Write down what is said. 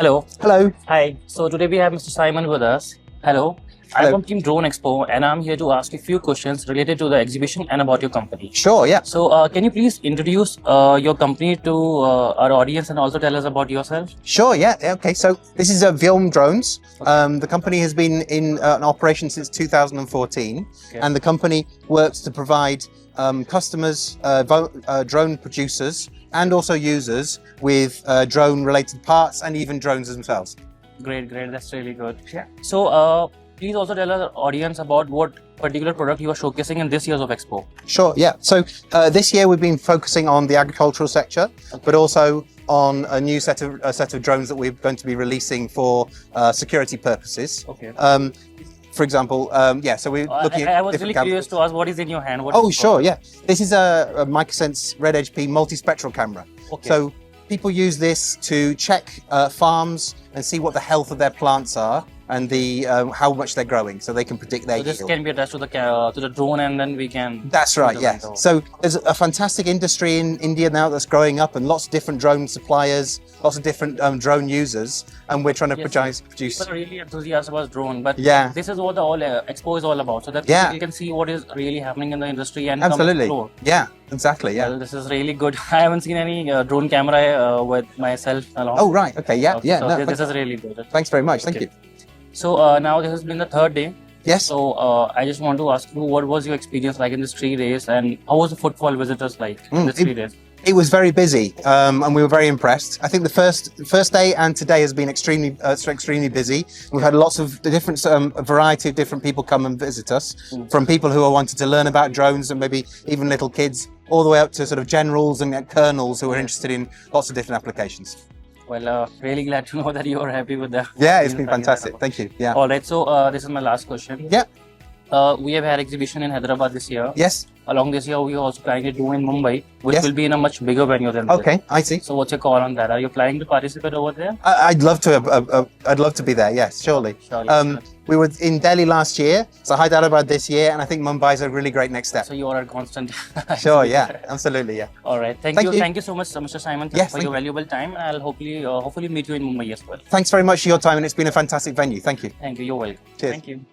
Hello. Hello. Hi. So today we have Mr. Simon with us. Hello. Hello. I'm from Team Drone Expo and I'm here to ask you a few questions related to the exhibition and about your company. Sure, yeah. So can you please introduce your company to our audience and also tell us about yourself? Sure, yeah. Okay, so this is Vyom Drones. The company has been in an operation since 2014, and the company works to provide customers, drone producers, and also users with drone-related parts and even drones themselves. Great. That's really good. Yeah. So please also tell our audience about what particular product you are showcasing in this year's of Expo. Sure, yeah. So this year we've been focusing on the agricultural sector, but also on a new set of drones that we're going to be releasing for security purposes. Okay. For example, so we're looking at I was really curious to ask what is in your hand. What oh, sure, yeah. This is a Microsense Red HP multispectral camera. Okay. So people use this to check farms and see what the health of their plants are and how much they're growing, so they can predict their yield. This can be attached to the drone, and then we can. That's right. Yes. So there's a fantastic industry in India now that's growing up, and lots of different drone suppliers, lots of different drone users, and we're trying to produce. People are really enthusiastic about drone, but this is what the whole Expo is all about, so that people can see what is really happening in the industry and absolutely. Come explore. Yeah. Exactly. Yeah. Well, this is really good. I haven't seen any drone camera with myself along. Oh right. Okay. Yeah. Yeah. So this is really good. Thanks very much. Thank you. So now this has been the third day. Yes. So I just want to ask you, what was your experience like in this 3 days, and how was the footfall visitors like in this 3 days? It was very busy, and we were very impressed. I think the first day and today has been extremely busy. We've had lots of different variety of different people come and visit us, from people who are wanting to learn about drones and maybe even little kids, all the way up to sort of generals and colonels who are interested in lots of different applications. Well, really glad to know that you are happy with that. Yeah, it's been fantastic. Thank you. Yeah. All right. So this is my last question. Yeah. We have had exhibition in Hyderabad this year. Yes. Along this year, we are also planning to do in Mumbai, which will be in a much bigger venue than this. Okay, I see. So what's your call on that? Are you planning to participate over there? I'd love to. I'd love to be there. Yes, surely. We were in Delhi last year, so Hyderabad this year, and I think Mumbai is a really great next step. So you are a constant. Sure. Yeah. Absolutely. Yeah. All right. Thank you. Thank you so much, Mr. Simon, for your valuable time. I'll hopefully meet you in Mumbai as well. Thanks very much for your time, and it's been a fantastic venue. Thank you. Thank you. You're welcome. Cheers. Thank you.